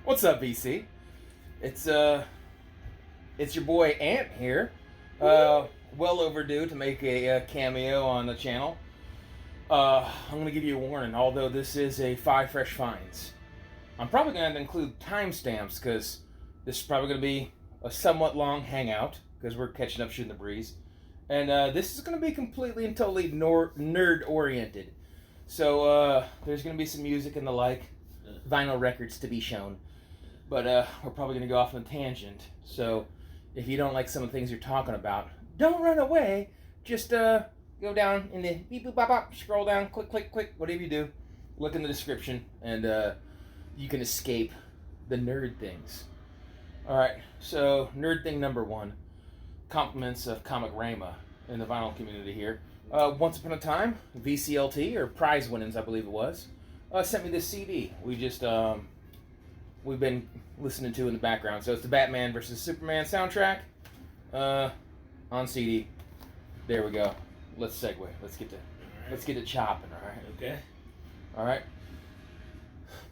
What's up, VC? It's your boy Ant here. Well overdue to make a cameo on the channel. I'm gonna give you a warning. Although this is a 5 fresh finds, I'm probably gonna include timestamps because this is probably gonna be a somewhat long hangout because we're catching up shooting the breeze, and this is gonna be completely and totally nerd oriented. So there's gonna be some music and the like, vinyl records to be shown. But we're probably going to go off on a tangent. So if you don't like some of the things you're talking about, don't run away. Just go down in the beep boop bop bop, scroll down, click, click, click, whatever you do. Look in the description, and you can escape the nerd things. Alright, so nerd thing number 1. Compliments of Comic Rama in the vinyl community here. Once upon a time, VCLT, or Prize Winnings, I believe it was, sent me this CD. We've been listening to in the background. So it's the Batman vs. Superman soundtrack on CD. There we go. Let's segue. Let's get to chopping. All right. Okay. All right.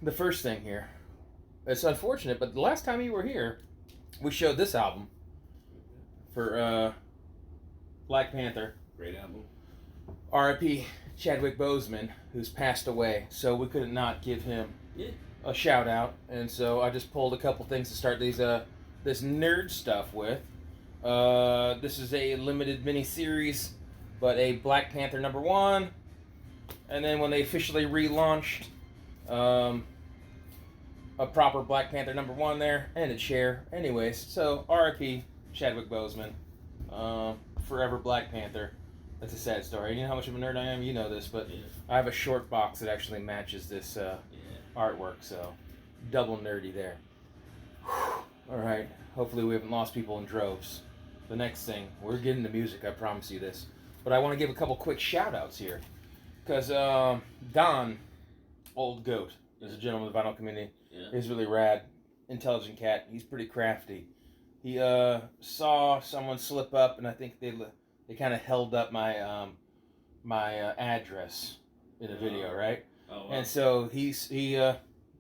The first thing here. It's unfortunate, but the last time you were here, we showed this album for Black Panther. Great album. R.I.P. Chadwick Boseman, who's passed away. So we could not give him a shout out, and so I just pulled a couple things to start these this nerd stuff with. This is a limited mini series, but a Black Panther #1, and then when they officially relaunched, a proper Black Panther #1 there, and a chair. Anyways, so R.I.P. Chadwick Boseman, forever Black Panther. That's a sad story. You know how much of a nerd I am. You know this, but I have a short box that actually matches this. Artwork, so double nerdy there. Alright, hopefully we haven't lost people in droves. The next thing, we're getting to music, I promise you this. But I want to give a couple quick shout outs here. Because Don, Old Goat, is a gentleman in the vinyl community. Yeah. He's really rad, intelligent cat. He's pretty crafty. He saw someone slip up, and I think they kind of held up my my address in a video, right? Oh, wow. And so he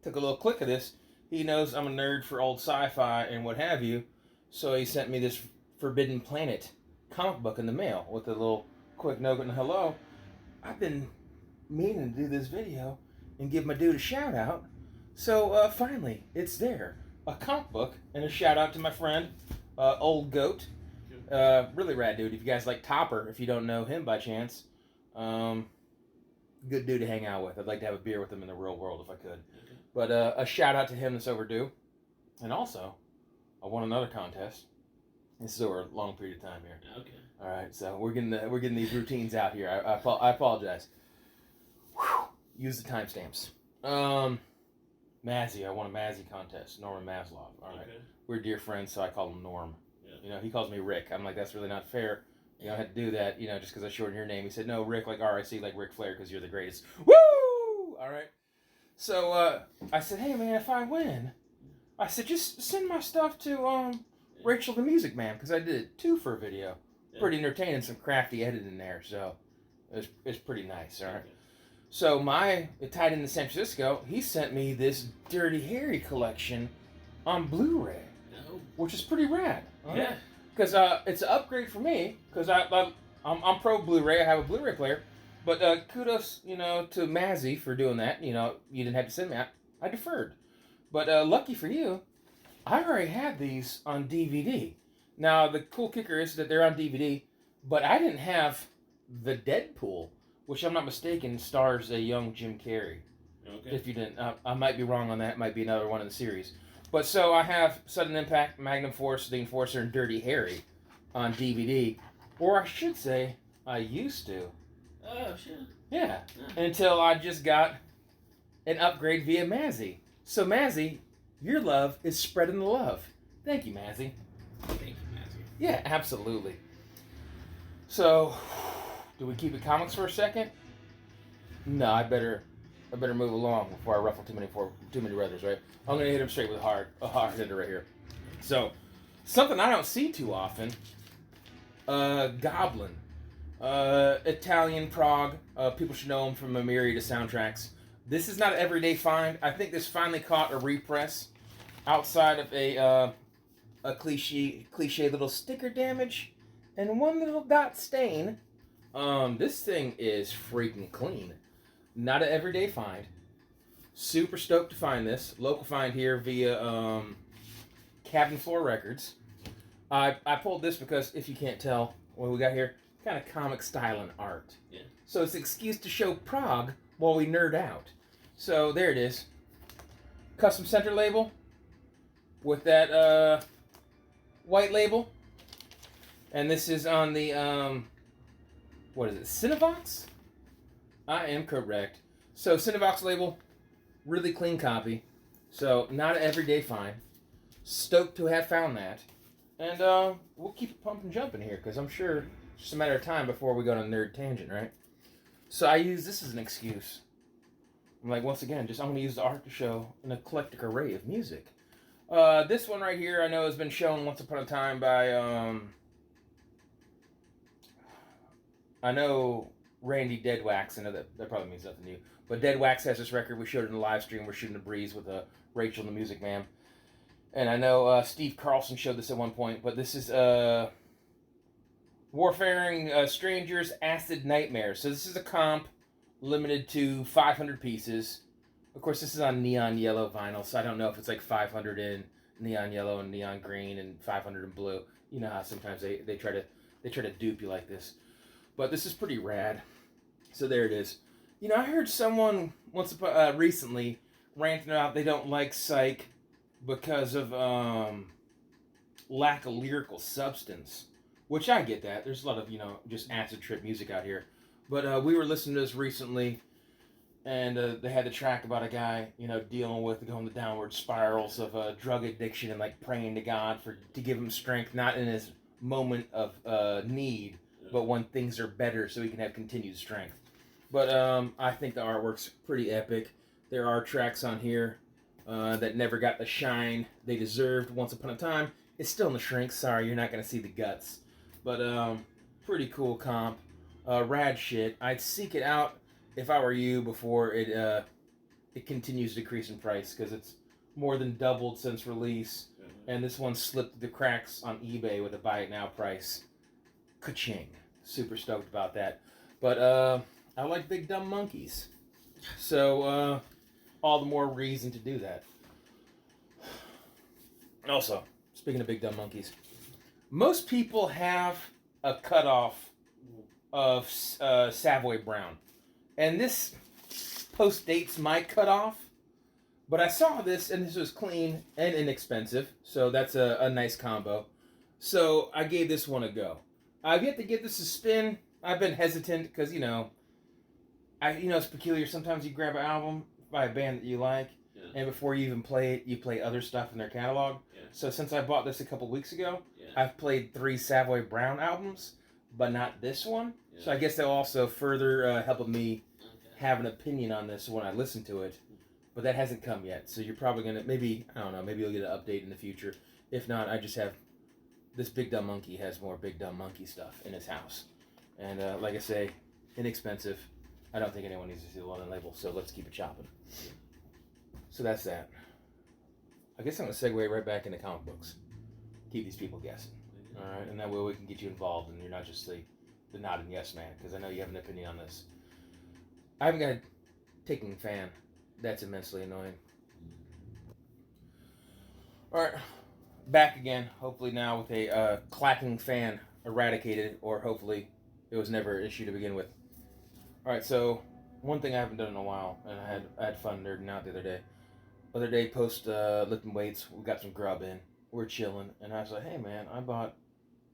took a little click of this. He knows I'm a nerd for old sci-fi and what have you. So he sent me this Forbidden Planet comic book in the mail with a little quick note and hello. I've been meaning to do this video and give my dude a shout out. So finally, it's there. A comic book and a shout out to my friend, Old Goat. Really rad dude. If you guys like Topper, if you don't know him by chance, good dude to hang out with. I'd like to have a beer with him in the real world if I could. Okay. But a shout out to him that's overdue. And also, I won another contest. This is over a long period of time here. Okay. All right, so we're getting these routines out here. I apologize. Whew. Use the timestamps. Mazzy, I won a Mazzy contest. Norman Maslow. All right. Okay. We're dear friends, so I call him Norm. Yeah. You know, he calls me Rick. I'm like, that's really not fair. You know, I had to do that, you know, just because I shortened your name. He said, no, Rick, like R-I-C, like Ric Flair, because you're the greatest. Woo! All right. So I said, hey, man, if I win, I said, just send my stuff to Rachel the Music Man, because I did 2 for a video. Yeah. Pretty entertaining, some crafty editing there, so it's pretty nice, all right? Okay. So it tied into San Francisco, he sent me this Dirty Harry collection on Blu-ray, which is pretty rad. Right? Yeah. Because it's an upgrade for me, because I'm pro Blu-ray, I have a Blu-ray player, but kudos, you know, to Mazzy for doing that. You know, you didn't have to send me, I deferred. But lucky for you, I already had these on DVD. Now, the cool kicker is that they're on DVD, but I didn't have the Deadpool, which I'm not mistaken stars a young Jim Carrey. Okay. If you didn't, I might be wrong on that, it might be another one in the series. But so I have Sudden Impact, Magnum Force, The Enforcer, and Dirty Harry on DVD. Or I should say, I used to. Oh, shit. Yeah. Until I just got an upgrade via Mazzy. So Mazzy, your love is spreading the love. Thank you, Mazzy. Thank you, Mazzy. Yeah, absolutely. So, do we keep it comics for a second? No, I better move along before I ruffle too many feathers, right? I'm gonna hit him straight with a hard hitter right here. So, something I don't see too often. Goblin, Italian Prog. People should know him from a myriad of soundtracks. This is not an everyday find. I think this finally caught a repress outside of a cliche little sticker damage and one little dot stain, this thing is freaking clean. Not an everyday find. Super stoked to find this. Local find here via Cabin Floor Records. I pulled this because, if you can't tell what we got here, kind of comic style and art. Yeah. So it's an excuse to show Prog while we nerd out. So there it is. Custom center label with that white label. And this is on the, what is it, Cinevox? I am correct. So Cinevox label, really clean copy. So not an everyday find. Stoked to have found that. And we'll keep it pumping jumping here, because I'm sure it's just a matter of time before we go on a nerd tangent, right? So I use this as an excuse. I'm like, once again, I'm going to use the art to show an eclectic array of music. This one right here I know has been shown once upon a time by, I know Randy Deadwax. I know that probably means nothing to you. But Deadwax has this record. We showed it in the live stream. We're shooting the breeze with Rachel, the Music Man. And I know Steve Carlson showed this at one point. But this is Warfaring Strangers Acid Nightmares. So this is a comp limited to 500 pieces. Of course, this is on neon yellow vinyl. So I don't know if it's like 500 in neon yellow and neon green and 500 in blue. You know how sometimes they try to dupe you like this. But this is pretty rad. So there it is. You know, I heard someone recently ranting about they don't like Psych because of lack of lyrical substance. Which I get that. There's a lot of, just acid trip music out here. But we were listening to this recently, and they had the track about a guy, dealing with going the downward spirals of drug addiction and like praying to God to give him strength, not in his moment of need, but when things are better, so he can have continued strength. But I think the artwork's pretty epic. There are tracks on here that never got the shine they deserved once upon a time. It's still in the shrink. Sorry, you're not going to see the guts. But pretty cool comp. Rad shit. I'd seek it out if I were you before it continues to decrease in price, because it's more than doubled since release. Mm-hmm. And this one slipped through the cracks on eBay with a buy it now price. Ka-ching. Super stoked about that. But I like Big Dumb Monkeys. So all the more reason to do that. Also, speaking of Big Dumb Monkeys, most people have a cutoff of Savoy Brown. And this post dates my cutoff. But I saw this, and this was clean and inexpensive. So that's a nice combo. So I gave this one a go. I've yet to give this a spin. I've been hesitant because, it's peculiar. Sometimes you grab an album by a band that you like, and before you even play it, you play other stuff in their catalog. Yeah. So since I bought this a couple weeks ago, I've played 3 Savoy Brown albums, but not this one. Yeah. So I guess they'll also further help me have an opinion on this when I listen to it. But that hasn't come yet. So you're probably going to, maybe you'll get an update in the future. If not, I just have, this Big Dumb Monkey has more Big Dumb Monkey stuff in his house. And like I say, inexpensive. I don't think anyone needs to see the London label, so let's keep it chopping. So that's that. I guess I'm going to segue right back into comic books. Keep these people guessing. All right? And that way we can get you involved and you're not just the nodding yes man, because I know you have an opinion on this. I haven't got a ticking fan. That's immensely annoying. All right. Back again, hopefully now with a clacking fan eradicated, or hopefully it was never an issue to begin with. All right, so one thing I haven't done in a while, and I had fun nerding out the other day. Other day, post lifting weights, we got some grub in. We're chilling, and I was like, hey man, I bought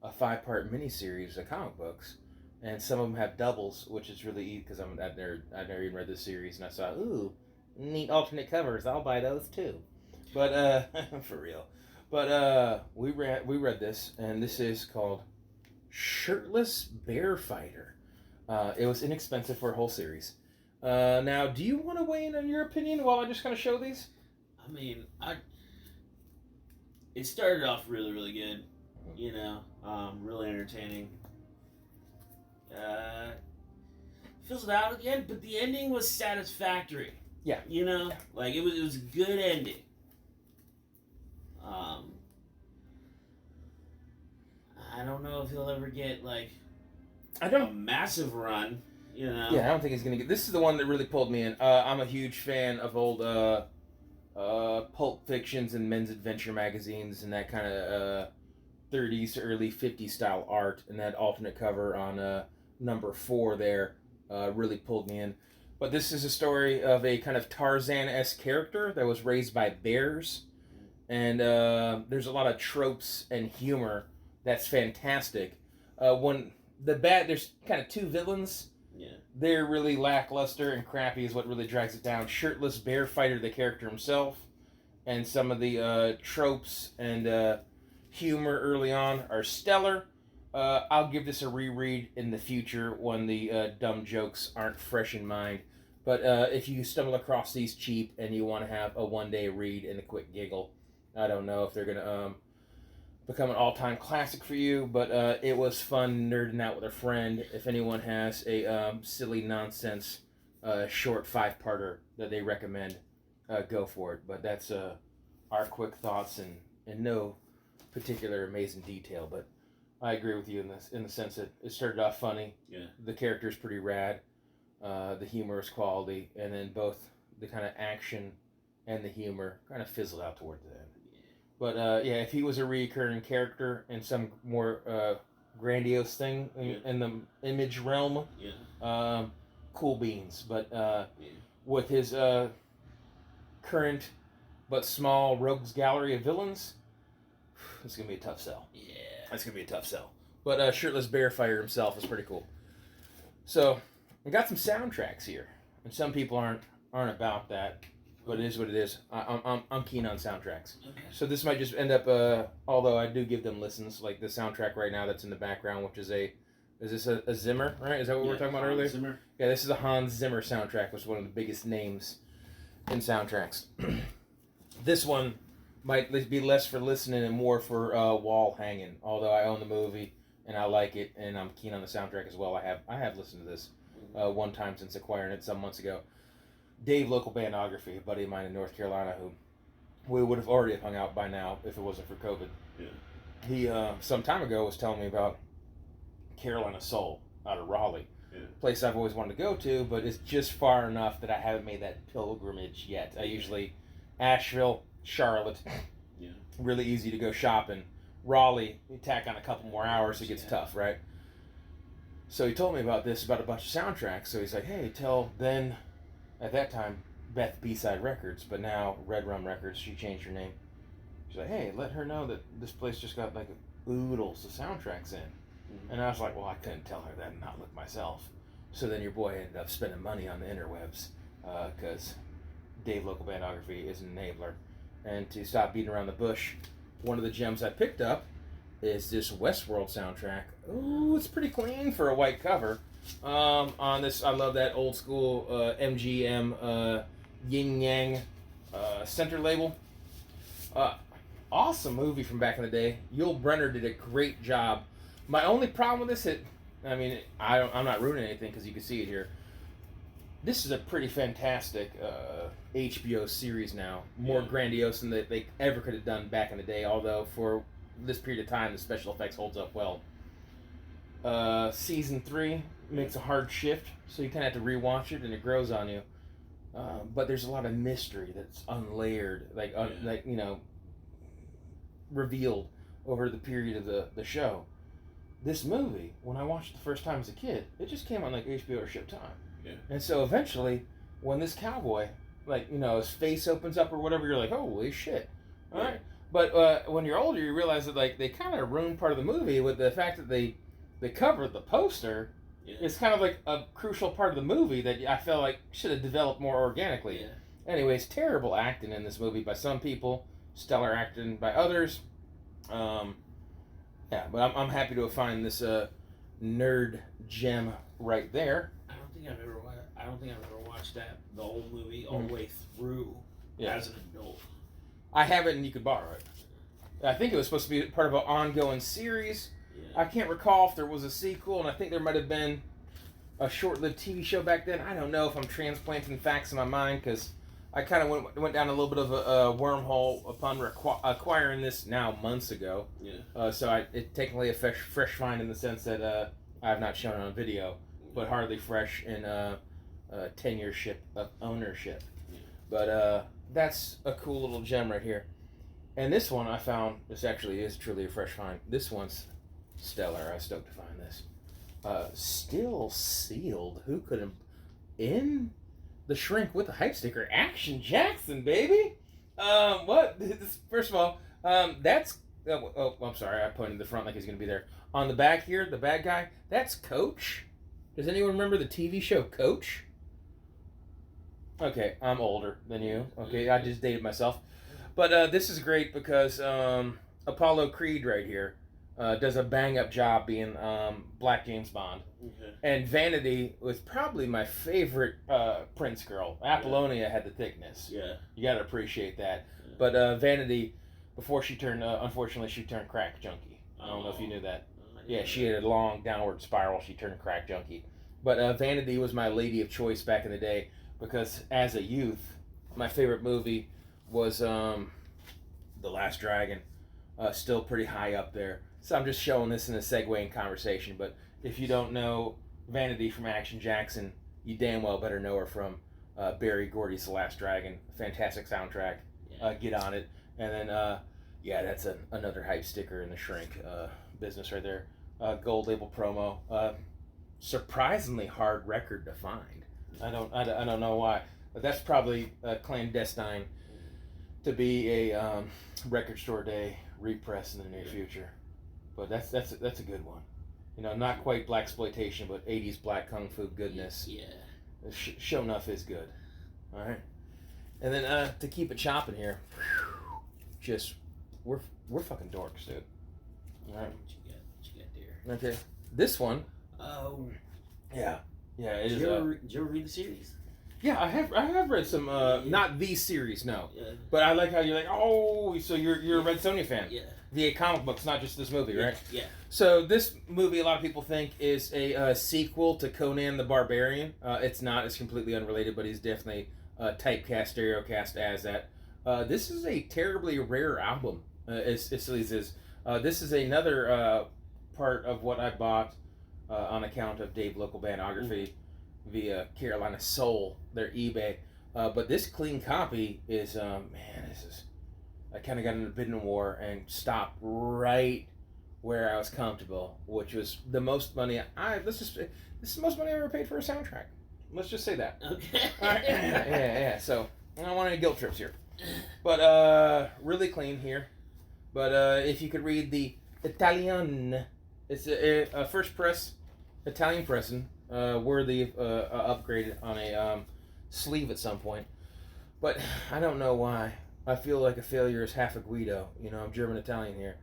a 5-part miniseries of comic books, and some of them have doubles, which is really easy because I've never even read this series, and I saw, ooh, neat alternate covers. I'll buy those too. But for real. But we read this, and this is called Shirtless Bear Fighter. It was inexpensive for a whole series. Now, do you want to weigh in on your opinion while I just kind of show these? I mean, it started off really, really good. Really entertaining. Fizzled out again, but the ending was satisfactory. Yeah. Like it was a good ending. know if he'll ever get like I don't a massive run. You know. Yeah, I don't think he's gonna get. This is the one that really pulled me in. I'm a huge fan of old pulp fictions and men's adventure magazines and that kind of 30s to early 50s style art, and that alternate cover on number 4 there really pulled me in. But this is a story of a kind of Tarzan-esque character that was raised by bears, and there's a lot of tropes and humor that's fantastic. There's kind of 2 villains. Yeah. They're really lackluster and crappy is what really drags it down. Shirtless bear fighter, the character himself, and some of the tropes and humor early on are stellar. I'll give this a reread in the future when the dumb jokes aren't fresh in mind. But if you stumble across these cheap and you want to have a one-day read and a quick giggle, I don't know if they're going to become an all-time classic for you, but it was fun nerding out with a friend. If anyone has a silly nonsense short 5-parter that they recommend, go for it. But that's our quick thoughts and no particular amazing detail. But I agree with you in the sense that it started off funny. Yeah. The character's pretty rad. The humor is quality, and then both the kind of action and the humor kind of fizzled out toward the end. But yeah, if he was a recurring character in some more grandiose thing in the image realm, cool beans. But with his current but small rogues gallery of villains, it's gonna be a tough sell. Yeah, that's gonna be a tough sell. But shirtless bear fighter himself is pretty cool. So I got some soundtracks here, and some people aren't about that. But it is what it is. I'm keen on soundtracks. Okay. So this might just end up, although I do give them listens, like the soundtrack right now that's in the background, which is is this a Zimmer, right? Is that what we were talking about earlier? Zimmer. Yeah, this is a Hans Zimmer soundtrack, which is one of the biggest names in soundtracks. This one might be less for listening and more for wall hanging, although I own the movie and I like it, and I'm keen on the soundtrack as well. I have listened to this one time since acquiring it some months ago. Dave, local bandography, a buddy of mine in North Carolina, who we would have already hung out by now if it wasn't for COVID. Yeah. He, some time ago, was telling me about Carolina Soul out of Raleigh. Yeah. Place I've always wanted to go to, but it's just far enough that I haven't made that pilgrimage yet. I usually, Asheville, Charlotte, really easy to go shopping. Raleigh, you tack on a couple more hours, it gets tough, right? So he told me about this, about a bunch of soundtracks. So he's like, hey, tell then... At that time, Beth B-Side Records, but now Red Rum Records, she changed her name. She's like, hey, let her know that this place just got like oodles of soundtracks in. Mm-hmm. And I was like, well, I couldn't tell her that and not look myself. So then your boy ended up spending money on the interwebs, because Dave Local Bandography is an enabler. And to stop beating around the bush, one of the gems I picked up is this WESTWORLD soundtrack. Ooh, it's pretty clean for a white cover. On this, I love that old school MGM Yin Yang center label. Awesome movie from back in the day. Yul Brynner did a great job. My only problem with this, I'm not ruining anything because you can see it here. This is a pretty fantastic HBO series now. More grandiose than they ever could have done back in the day, although for this period of time, the special effects holds up well. Season 3 makes a hard shift, so you kind of have to rewatch it, and it grows on you. But there's a lot of mystery that's unlayered, revealed over the period of the show. This movie, when I watched it the first time as a kid, it just came on like HBO or Showtime. Yeah. And so eventually, when this cowboy, his face opens up or whatever, you're like, holy shit. All right. But when you're older, you realize that they kind of ruined part of the movie with the fact that they covered the poster. Yeah. It's kind of like a crucial part of the movie that I felt like should have developed more organically. Yeah. Anyways, terrible acting in this movie by some people, stellar acting by others. But I'm happy to find this nerd gem right there. I don't think I've ever watched the whole movie all the way through as an adult. I have it, and you could borrow it. I think it was supposed to be part of an ongoing series. Yeah. I can't recall if there was a sequel, and I think there might have been a short-lived TV show back then. I don't know if I'm transplanting facts in my mind, because I kind of went down a little bit of a wormhole upon acquiring this now months ago. Yeah. So it's technically a fresh find in the sense that I have not shown it on video, but hardly fresh in 10 years of ownership. Yeah. But that's a cool little gem right here. And this one I found, this actually is truly a fresh find. This one's stellar. I was stoked to find this. Still sealed. Who could have... In the shrink with the hype sticker, Action Jackson, baby! What? First of all, that's... Oh, I'm sorry. I pointed the front like he's going to be there. On the back here, the bad guy, that's Coach. Does anyone remember the TV show Coach? Okay, I'm older than you. Okay, I just dated myself. But this is great because Apollo Creed right here does a bang-up job being Black James Bond. Okay. And Vanity was probably my favorite Prince girl. Apollonia had the thickness. Yeah. You got to appreciate that. Yeah. But Vanity, before she turned, unfortunately, she turned crack junkie. I don't know if you knew that. Yeah, she had a long downward spiral. She turned crack junkie. But Vanity was my lady of choice back in the day because as a youth, my favorite movie was The Last Dragon. Still pretty high up there. So I'm just showing this in a segue in conversation. But if you don't know Vanity from Action Jackson, you damn well better know her from Barry Gordy's The Last Dragon. Fantastic soundtrack. Yeah. Get on it. And then, yeah, that's another hype sticker in the shrink business right there. Gold label promo. Surprisingly hard record to find. I don't know why. But that's probably clandestine to be a record store day repress in the near future. But that's a good one. You know, not quite blaxploitation, but 80s black kung fu goodness. Yeah. Show enough is good. All right. And then to keep it chopping here, just we're fucking dorks, dude. All right. What you got there? Okay. This one. Oh. Yeah. Yeah. It did is. You ever read the series? Yeah, I have read some. Not the series, no. Yeah. But I like how you're like, oh, so you're a Red Sonja fan. Yeah. VA comic books, not just this movie, right? Yeah. So this movie, a lot of people think is a sequel to Conan the Barbarian. It's not. It's completely unrelated, but he's definitely typecast, stereocast as that. This is a terribly rare album. It is. This is another part of what I bought on account of Dave Local Bandography via Carolina Soul, their eBay. But this clean copy is, this is... I kind of got into bidding war and stopped right where I was comfortable, which was the most money this is the most money I ever paid for a soundtrack. Let's just say that. Okay. All right. Yeah. So I don't want any guilt trips here, but really clean here. But if you could read the Italian, it's a first press Italian pressing, worthy of upgraded on a sleeve at some point. But I don't know why. I feel like a failure is half a Guido. You know, I'm German Italian here.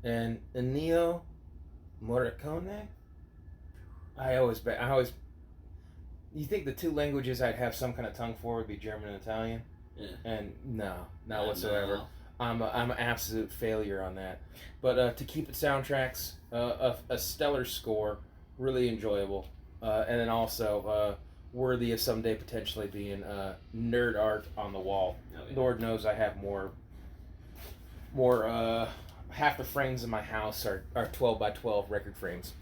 And Ennio Morricone? I always you think the two languages I'd have some kind of tongue for would be German and Italian? Yeah. And no, not whatsoever. No. I'm an absolute failure on that. But to keep it soundtracks, a stellar score, really enjoyable, and then also worthy of someday potentially being nerd art on the wall. Oh, yeah. Lord knows I have more. Half the frames in my house are 12 by 12 record frames.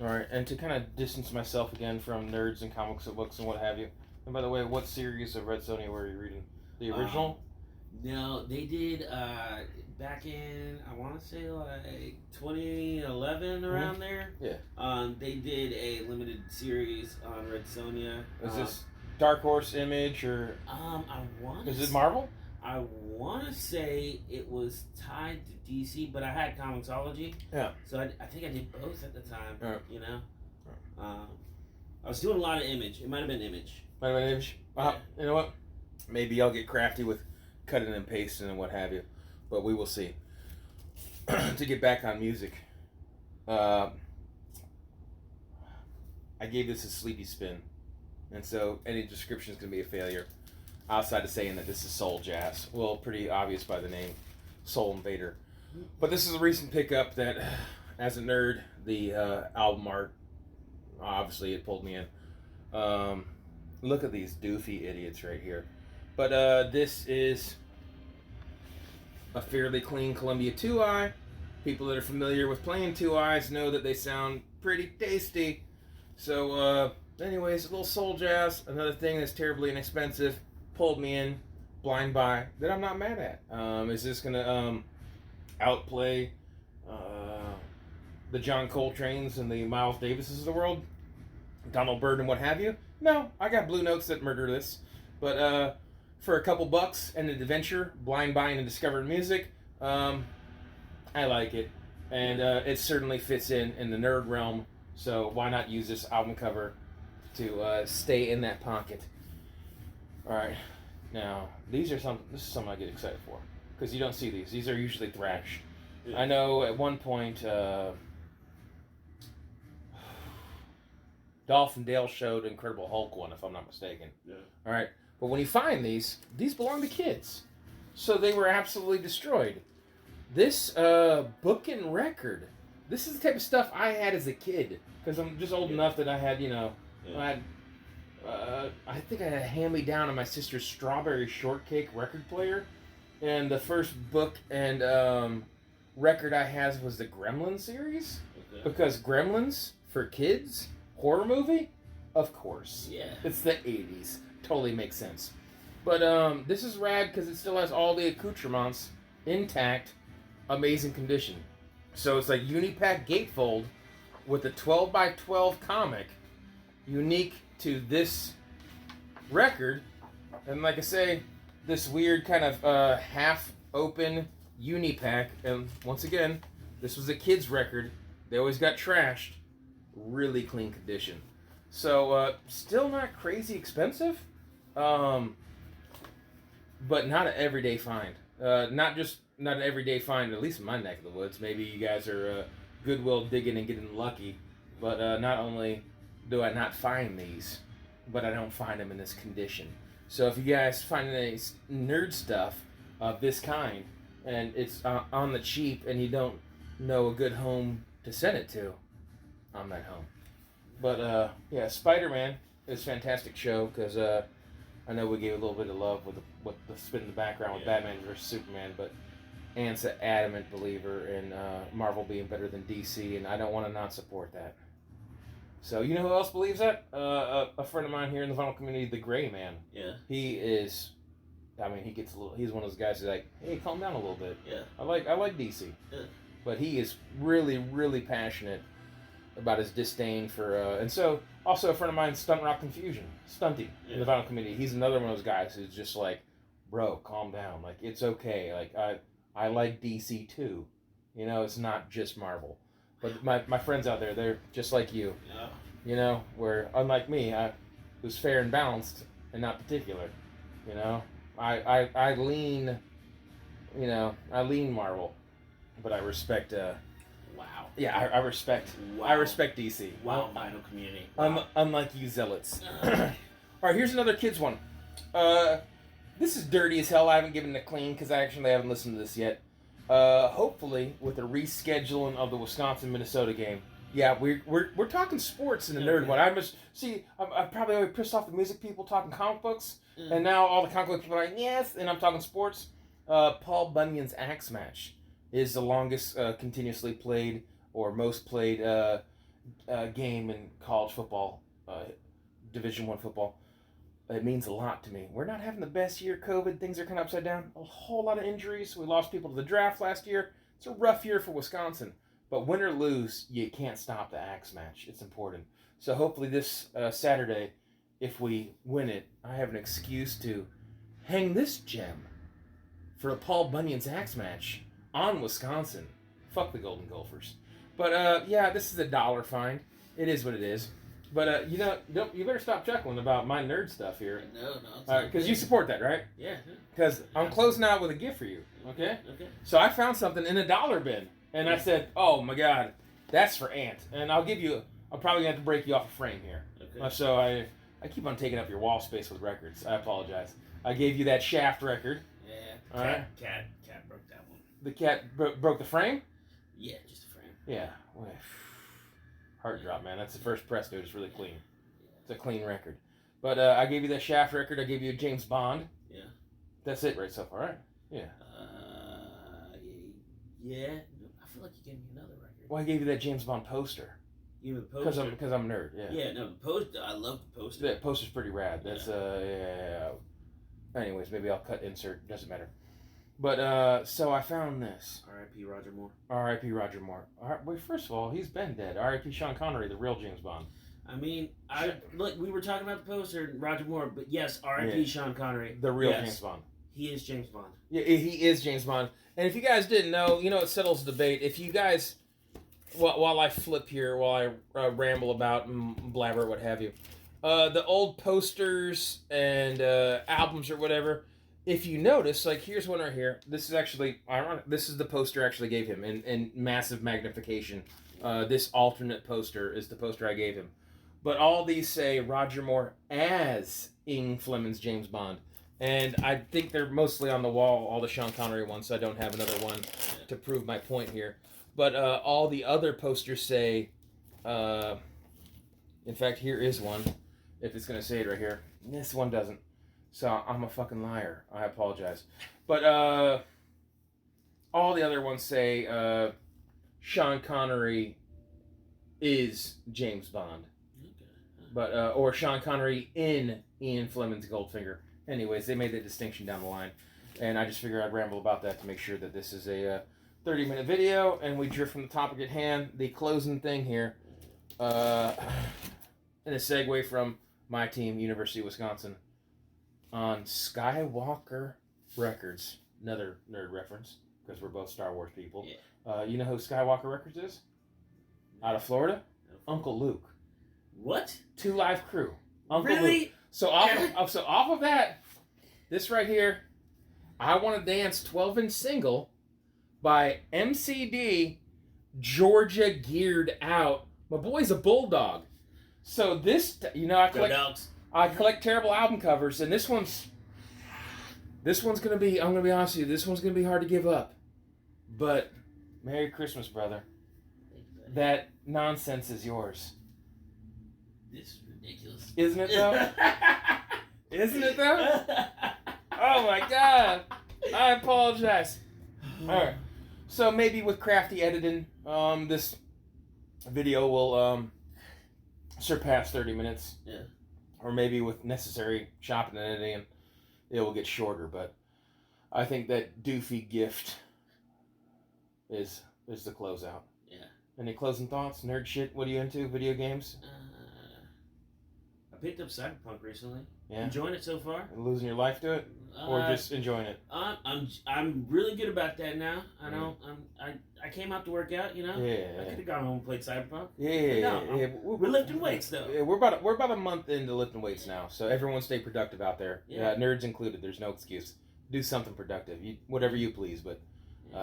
All right, and to kind of distance myself again from nerds and comics and books and what have you. And by the way, what series of Red Sonja were you reading? The original? No, they did back in, I want to say like 2011 around there. Yeah. They did a limited series on Red Sonja. Is this Dark Horse Image or? I want. Is it Marvel? I want to say it was tied to DC, but I had Comixology. Yeah. So I think I did both at the time. Right. You know. Right. I was doing a lot of Image. It might have been Image. Yeah. You know what? Maybe I'll get crafty with cutting and pasting and what have you, but we will see. To get back on music, I gave this a sleepy spin, and so any description is going to be a failure, outside of saying that this is soul jazz. Well, pretty obvious by the name, Soul Invader. But this is a recent pickup that, as a nerd, the album art, obviously it pulled me in. Look at these doofy idiots right here. But this is a fairly clean Columbia 2i. People that are familiar with playing 2is know that they sound pretty tasty. So, anyways, a little soul jazz, another thing that's terribly inexpensive, pulled me in, blind buy, that I'm not mad at. Is this going to outplay the John Coltrane's and the Miles Davises of the world? Donald Byrd and what have you? No, I got Blue Notes that murder this. But for a couple bucks and an adventure, blind buying and discovering music, I like it. And it certainly fits in the nerd realm. So why not use this album cover to stay in that pocket? All right. Now, this is something I get excited for. Because you don't see these. These are usually thrash. Yeah. I know at one point, Dolph and Dale showed Incredible Hulk one, if I'm not mistaken. Yeah. All right. But when you find these belong to kids. So they were absolutely destroyed. This book and record, this is the type of stuff I had as a kid. Because I'm just old enough that I had, I think I had a hand-me-down on my sister's Strawberry Shortcake record player. And the first book and record I had was the Gremlins series. Okay. Because Gremlins, for kids, horror movie? Of course. Yeah. It's the 80s. Totally makes sense. But this is rad because it still has all the accoutrements intact, amazing condition. So it's like Unipack gatefold with a 12x12 comic, unique to this record. And like I say, this weird kind of half-open Unipack. And once again, this was a kid's record. They always got trashed. Really clean condition. So still not crazy expensive. But not an everyday find. Not an everyday find, at least in my neck of the woods. Maybe you guys are Goodwill digging and getting lucky. But not only do I not find these, but I don't find them in this condition. So if you guys find any nerd stuff of this kind, and it's on the cheap, and you don't know a good home to send it to, I'm that home. But yeah, Spider-Man is a fantastic show because I know we gave a little bit of love with the spin in the background with Batman versus Superman, but Ant's an adamant believer in Marvel being better than DC, and I don't want to not support that. So you know who else believes that? A friend of mine here in the vinyl community, the Gray Man. Yeah. He is. I mean, he gets a little. He's one of those guys who's like, "Hey, calm down a little bit." Yeah. I like DC. Yeah. But he is really, really passionate about his disdain for, and so also a friend of mine, Stunt Rock Confusion, Stunty, in the vinyl community. He's another one of those guys who's just like, bro, calm down. Like, it's okay. Like, I like DC too. You know, it's not just Marvel. But my friends out there, they're just like you. Yeah. You know, where unlike me, I was fair and balanced and not particular. You know, I lean, I lean Marvel, but I respect. Wow. Yeah, I respect. Wow. I respect DC. Wow, vinyl community. Wow. Unlike you zealots. All right, here's another kids one. This is dirty as hell. I haven't given it a clean because I actually haven't listened to this yet. Hopefully with a rescheduling of the Wisconsin-Minnesota game. Yeah, we're talking sports in the nerd one. I probably already pissed off the music people talking comic books, and now all the comic book people are like, yes, and I'm talking sports. Paul Bunyan's Axe Match is the longest continuously played or most played game in college football, Division I football. It means a lot to me. We're not having the best year. COVID, things are kind of upside down. A whole lot of injuries. We lost people to the draft last year. It's a rough year for Wisconsin. But win or lose, you can't stop the Axe Match. It's important. So hopefully this Saturday, if we win it, I have an excuse to hang this gem for a Paul Bunyan's Axe Match on Wisconsin. Fuck the Golden Gophers. But yeah, this is a $1 fine. It is what it is. But, you better stop chuckling about my nerd stuff here. No. Because you support that, right? Yeah. Because I'm closing out with a gift for you, okay? Okay. So I found something in a $1 bin. And I said, oh, my God, that's for Ant. And I'm probably going to have to break you off a frame here. Okay. So I keep on taking up your wall space with records. I apologize. I gave you that Shaft record. Yeah. All right. Cat broke that one. The cat broke the frame? Yeah, just the frame. Yeah. Heart drop, man. That's the first press, dude. It's really clean. It's a clean record. But I gave you that Shaft record. I gave you a James Bond. Yeah. That's it right so far, right? Yeah. Yeah. I feel like you gave me another record. Well, I gave you that James Bond poster. You have a poster? Because I'm a nerd, yeah. Yeah, no, the poster, I love the poster. That poster's pretty rad. That's, yeah. Anyways, maybe I'll cut insert, doesn't matter. But, so I found this. R.I.P. Roger Moore. R.I.P. Roger Moore. Well, first of all, he's been dead. R.I.P. Sean Connery, the real James Bond. I mean, look, we were talking about the poster, Roger Moore, but yes, R.I.P. Sean Connery. The real James Bond. He is James Bond. Yeah, he is James Bond. And if you guys didn't know, it settles the debate. If you guys, while I flip here, while I ramble about and blabber, what have you, the old posters and albums or whatever, if you notice, like, here's one right here. This is actually ironic. This is the poster I actually gave him in massive magnification. This alternate poster is the poster I gave him. But all these say Roger Moore as Ian Fleming's James Bond. And I think they're mostly on the wall, all the Sean Connery ones, so I don't have another one to prove my point here. But all the other posters say, in fact, here is one, if it's going to say it right here. This one doesn't. So I'm a fucking liar. I apologize. But all the other ones say Sean Connery is James Bond. But or Sean Connery in Ian Fleming's Goldfinger. Anyways, they made that distinction down the line. And I just figured I'd ramble about that to make sure that this is a 30-minute video, and we drift from the topic at hand. The closing thing here, and a segue from my team, University of Wisconsin, on Skywalker Records. Another nerd reference, because we're both Star Wars people. Yeah. You know who Skywalker Records is? Out of Florida? Uncle Luke. What? 2 Live Crew. Uncle really? Luke. So off of that, this right here, I Want to Dance 12-inch single by MCD, Georgia Geared Out. My boy's a bulldog. So this, I collect terrible album covers, and this one's gonna be, I'm gonna be honest with you, this one's gonna be hard to give up. But Merry Christmas, brother. That nonsense is yours. This is ridiculous. Isn't it though? Isn't it though? Oh my god. I apologize. Alright. So maybe with crafty editing, this video will surpass 30 minutes. Yeah. Or maybe with necessary chopping and editing, it will get shorter. But I think that doofy gift is the closeout. Yeah. Any closing thoughts? Nerd shit? What are you into? Video games? I picked up Cyberpunk recently. Yeah. Enjoying it so far. Losing your life to it, or just enjoying it? I'm really good about that now. I know. I came out to work out. Yeah. I could have gone home and played Cyberpunk. Yeah. We're lifting weights though. Yeah, we're about a month into lifting weights now, so everyone stay productive out there. Yeah. Nerds included. There's no excuse. Do something productive. Whatever you please, but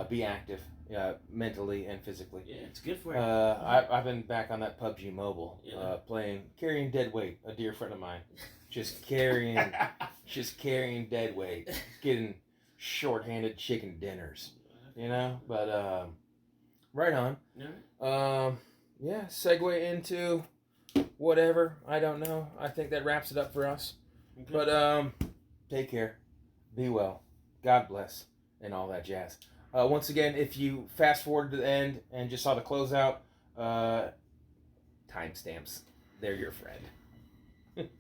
be active, mentally and physically. Yeah, it's good for you. I've been back on that PUBG Mobile, carrying dead weight. A dear friend of mine, just carrying dead weight, getting short-handed chicken dinners, But right on. Yeah. Segue into whatever. I don't know. I think that wraps it up for us. Okay. But take care, be well, God bless, and all that jazz. Once again, if you fast forward to the end and just saw the closeout, timestamps, they're your friend.